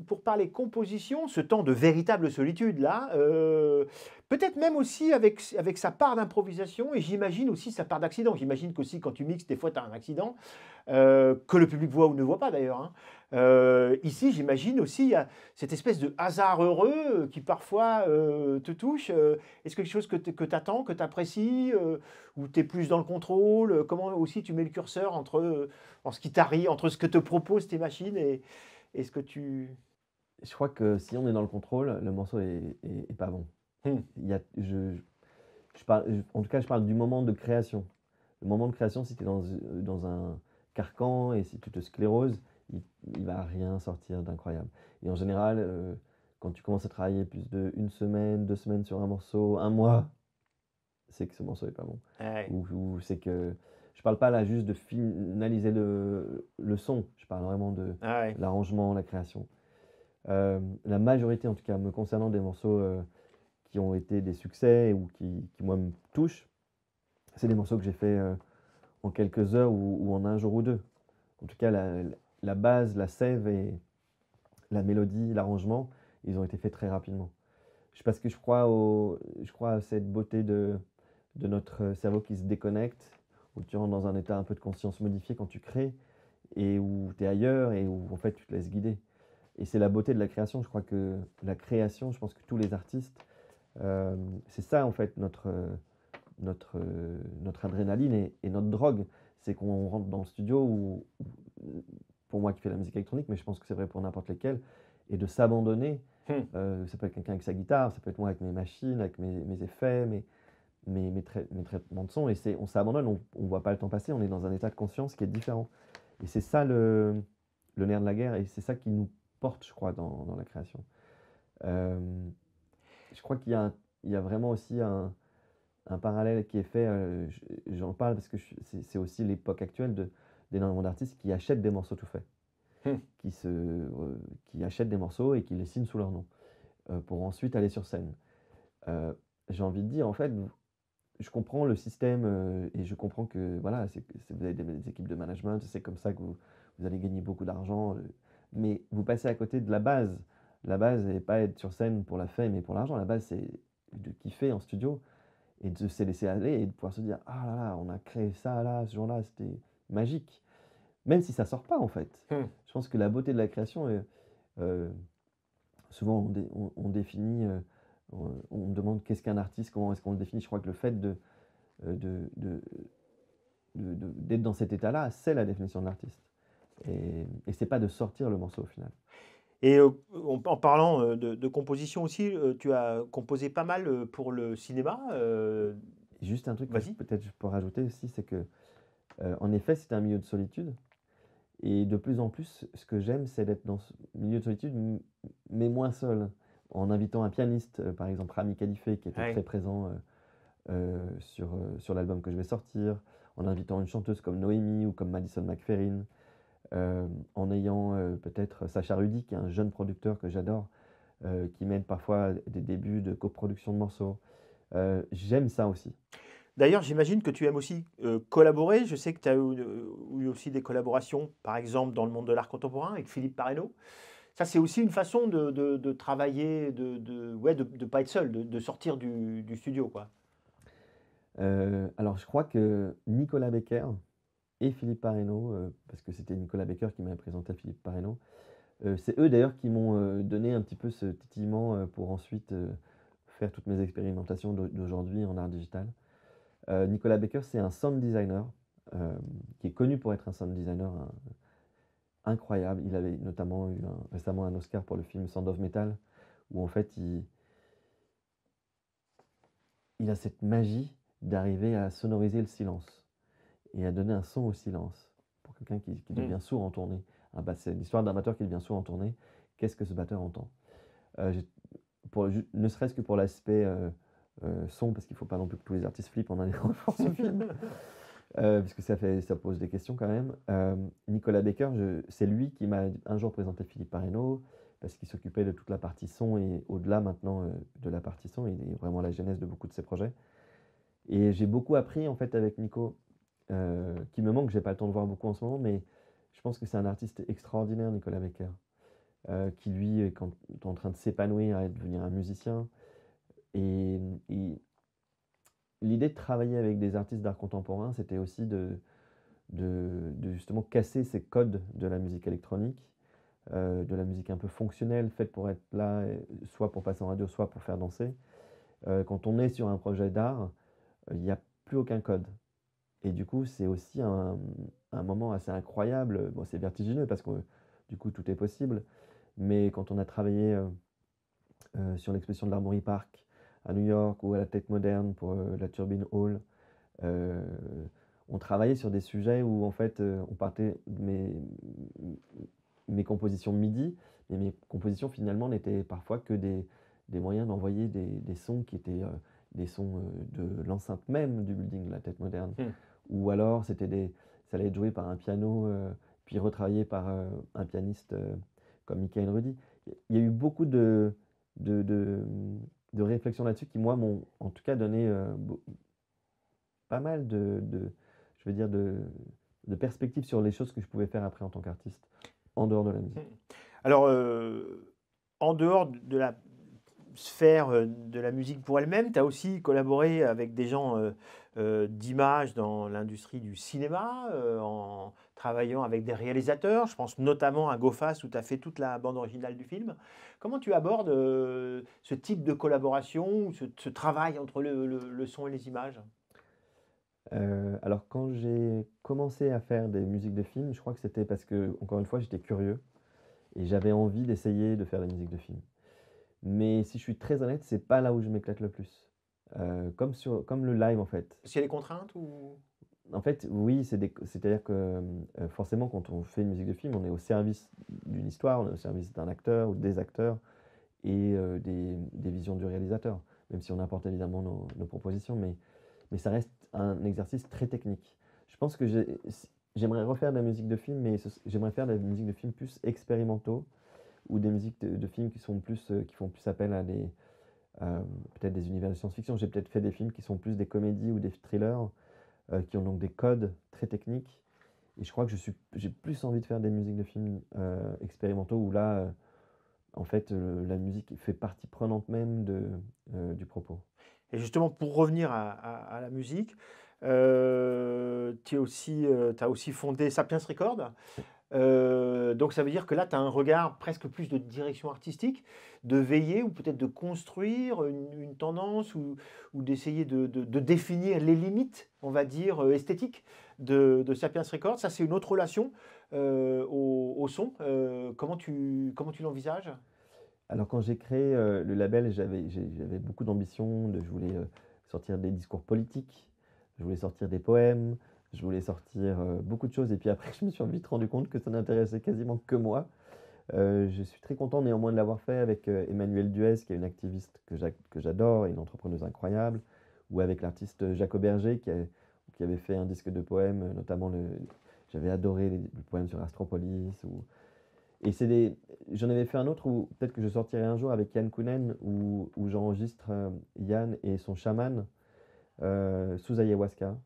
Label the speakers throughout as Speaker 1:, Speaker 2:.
Speaker 1: pour parler composition, ce temps de véritable solitude là, peut-être même aussi avec sa part d'improvisation et j'imagine aussi sa part d'accident. J'imagine qu'aussi quand tu mixes, des fois tu as un accident que le public voit ou ne voit pas d'ailleurs, hein. Ici, j'imagine aussi, il y a cette espèce de hasard heureux qui parfois te touche. Est-ce quelque chose que tu attends, que tu apprécies, ou tu es plus dans le contrôle? Comment aussi tu mets le curseur en ce qui t'arrive, entre ce que te proposent tes machines et ce que tu...
Speaker 2: Je crois que si on est dans le contrôle, le morceau est pas bon.
Speaker 1: Hmm.
Speaker 2: Il y a je parle en tout cas, je parle du moment de création. Le moment de création, si tu es dans un carcan et si tu te scléroses, il il va rien sortir d'incroyable et en général, quand tu commences à travailler plus d'1 semaine, 2 semaines sur un morceau, 1 mois, c'est que ce morceau est pas bon
Speaker 1: Ouais.
Speaker 2: ou c'est que je parle pas là juste de finaliser le son, je parle vraiment de
Speaker 1: Ah ouais.
Speaker 2: l'arrangement, la création. La majorité, en tout cas me concernant, des morceaux, qui ont été des succès ou qui moi me touchent, c'est des morceaux que j'ai fait, en quelques heures ou en un jour ou 2. En tout cas, la base, la sève et la mélodie, l'arrangement, ils ont été faits très rapidement. Parce que je crois à cette beauté de notre cerveau qui se déconnecte, où tu rentres dans un état un peu de conscience modifié quand tu crées et où tu es ailleurs et où en fait tu te laisses guider. Et c'est la beauté de la création. Je crois que la création, je pense que tous les artistes, c'est ça en fait notre adrénaline et notre drogue. C'est qu'on rentre dans le studio pour moi qui fais la musique électronique, mais je pense que c'est vrai pour n'importe lequel, et de s'abandonner.
Speaker 1: Hmm.
Speaker 2: Ça peut être quelqu'un avec sa guitare, ça peut être moi avec mes machines, avec mes effets, mes traitements de son, et on s'abandonne, on ne voit pas le temps passer, on est dans un état de conscience qui est différent. Et c'est ça le nerf de la guerre, et c'est ça qui nous porte, je crois, dans la création. Euh, je crois il y a vraiment aussi un parallèle qui est fait, j'en parle parce que c'est aussi l'époque actuelle d'énormément d'artistes qui achètent des morceaux tout faits,
Speaker 1: Hmm.
Speaker 2: qui achètent des morceaux et qui les signent sous leur nom, pour ensuite aller sur scène. Euh, j'ai envie de dire, en fait, je comprends le système et je comprends que voilà, vous avez des équipes de management, c'est comme ça que vous allez gagner beaucoup d'argent, mais vous passez à côté de la base. La base n'est pas être sur scène pour la fame et pour l'argent, la base c'est de kiffer en studio et de se laisser aller et de pouvoir se dire: «Ah là là, on a créé ça là, ce jour-là, c'était magique». Même si ça sort pas en fait.
Speaker 1: Hmm.
Speaker 2: Je pense que la beauté de la création est, souvent on définit, on me demande qu'est-ce qu'un artiste, comment est-ce qu'on le définit? Je crois que le fait de d'être dans cet état-là, c'est la définition de l'artiste et c'est pas de sortir le morceau au final.
Speaker 1: Et en parlant de composition aussi, tu as composé pas mal pour le cinéma.
Speaker 2: Et juste un truc que
Speaker 1: Vas-y.
Speaker 2: peut-être je peux rajouter aussi, c'est que, en effet, c'est un milieu de solitude. Et de plus en plus, ce que j'aime, c'est d'être dans ce milieu de solitude, mais moins seul. En invitant un pianiste, par exemple Rami Khalife, qui était très
Speaker 1: Ouais.
Speaker 2: présent sur l'album que je vais sortir, en invitant une chanteuse comme Noémie ou comme Madison McFerrin, en ayant peut-être Sacha Rudy, qui est un jeune producteur que j'adore, qui m'aide parfois à des débuts de coproduction de morceaux. J'aime ça aussi.
Speaker 1: D'ailleurs, j'imagine que tu aimes aussi collaborer. Je sais que tu as eu aussi des collaborations, par exemple dans le monde de l'art contemporain avec Philippe Parreno. Ça, c'est aussi une façon de travailler, ouais, de pas être seul, de sortir du studio, quoi.
Speaker 2: Alors je crois que Nicolas Becker et Philippe Parreno, parce que c'était Nicolas Becker qui m'avait présenté à Philippe Parreno. C'est eux d'ailleurs qui m'ont donné un petit peu ce titillement pour ensuite faire toutes mes expérimentations d'aujourd'hui en art digital. Nicolas Becker, c'est un sound designer qui est connu pour être un sound designer incroyable. Il avait notamment eu récemment un Oscar pour le film Sound of Metal, où en fait il a cette magie d'arriver à sonoriser le silence et à donner un son au silence. Pour quelqu'un qui
Speaker 1: Hmm.
Speaker 2: devient sourd en tournée. Ah bah, c'est l'histoire d'un batteur qui devient sourd en tournée. Qu'est-ce que ce batteur entend? J'ai ne serait-ce que pour l'aspect son, parce qu'il ne faut pas non plus que tous les artistes flippent en allant voir ce film, parce que ça pose des questions quand même. Nicolas Becker, c'est lui qui m'a un jour présenté Philippe Parreno, parce qu'il s'occupait de toute la partie son et au-delà maintenant de la partie son, il est vraiment la genèse de beaucoup de ses projets. Et j'ai beaucoup appris en fait avec Nico, qui me manque, j'ai pas le temps de voir beaucoup en ce moment, mais je pense que c'est un artiste extraordinaire, Nicolas Becker. qui lui est en train de s'épanouir et devenir un musicien. Et l'idée de travailler avec des artistes d'art contemporain, c'était aussi de justement casser ces codes de la musique électronique, de la musique un peu fonctionnelle, faite pour être là, soit pour passer en radio, soit pour faire danser. Quand on est sur un projet d'art, il n'y a plus aucun code. Et du coup, c'est aussi un moment assez incroyable. Bon, c'est vertigineux parce que du coup, tout est possible. Mais quand on a travaillé sur l'exposition de l'Armory Park à New York ou à la Tate Moderne pour la Turbine Hall, euh, on travaillait sur des sujets où en fait on partait de mes compositions MIDI, mais mes compositions finalement n'étaient parfois que des moyens d'envoyer des sons qui étaient des sons de l'enceinte même du building de la Tate Moderne. Ou alors ça allait être joué par un piano, puis retravaillé par un pianiste comme Michael Rudy. Il y a eu beaucoup de, de, de réflexions là-dessus qui, moi, m'ont en tout cas donné pas mal je veux dire, de perspectives sur les choses que je pouvais faire après en tant qu'artiste, en dehors de la musique.
Speaker 1: Alors, en dehors de la sphère de la musique pour elle-même, tu as aussi collaboré avec des gens d'image dans l'industrie du cinéma, en travaillant avec des réalisateurs. Je pense notamment à GoFast où tu as fait toute la bande originale du film. Comment tu abordes ce type de collaboration, ce travail entre le son et les images?
Speaker 2: Alors quand j'ai commencé à faire des musiques de films, je crois que c'était parce que, encore une fois, j'étais curieux et j'avais envie d'essayer de faire des musiques de films. Mais si je suis très honnête, c'est pas là où je m'éclate le plus. Comme le live en fait.
Speaker 1: Est-ce qu'il y a des contraintes ou...
Speaker 2: En fait, oui, c'est-à-dire que forcément, quand on fait une musique de film, on est au service d'une histoire, on est au service d'un acteur ou des acteurs et des visions du réalisateur, même si on apporte évidemment nos propositions, mais ça reste un exercice très technique. Je pense que j'aimerais refaire de la musique de film, mais j'aimerais faire de la musique de film plus expérimentaux ou des musiques de films qui sont plus, qui font plus appel à peut-être des univers de science-fiction. J'ai peut-être fait des films qui sont plus des comédies ou des thrillers, qui ont donc des codes très techniques. Et je crois que j'ai plus envie de faire des musiques de films expérimentaux où là, en fait, la musique fait partie prenante même du propos.
Speaker 1: Et justement, pour revenir à la musique, tu as aussi fondé Sapiens Records. Donc ça veut dire que là, tu as un regard presque plus de direction artistique, de veiller ou peut-être de construire une tendance ou d'essayer de définir les limites, on va dire, esthétiques de Sapiens Records. Ça, c'est une autre relation au son. Comment tu l'envisages?
Speaker 2: Alors quand j'ai créé le label, j'avais beaucoup d'ambition, je voulais sortir des discours politiques, je voulais sortir des poèmes, je voulais sortir beaucoup de choses. Et puis après, je me suis vite rendu compte que ça n'intéressait quasiment que moi. Je suis très content néanmoins de l'avoir fait avec Emmanuelle Duez, qui est une activiste que j'adore et une entrepreneuse incroyable, ou avec l'artiste Jacques Auberger, qui avait fait un disque de poèmes, notamment j'avais adoré le poème sur Astropolis. Et j'en avais fait un autre où peut-être que je sortirai un jour avec Yann Kounen, où j'enregistre Yann et son chaman sous ayahuasca.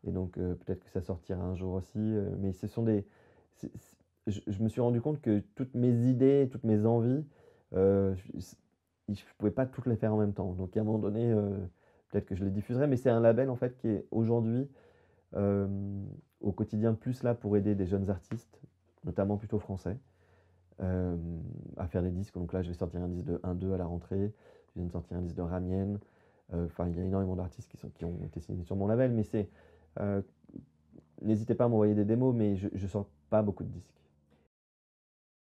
Speaker 2: Et donc peut-être que ça sortira un jour aussi. Mais ce sont je me suis rendu compte que toutes mes idées, toutes mes envies, je ne pouvais pas toutes les faire en même temps. Donc à un moment donné, peut-être que je les diffuserai. Mais c'est un label en fait qui est aujourd'hui euh, au quotidien plus là pour aider des jeunes artistes, notamment plutôt français, à faire des disques. Donc là, je vais sortir un disque de 1-2 à la rentrée. Je viens de sortir un disque de Ramienne. Enfin, il y a énormément d'artistes qui ont été signés sur mon label, mais euh, n'hésitez pas à m'envoyer des démos, mais je ne sors pas beaucoup de disques.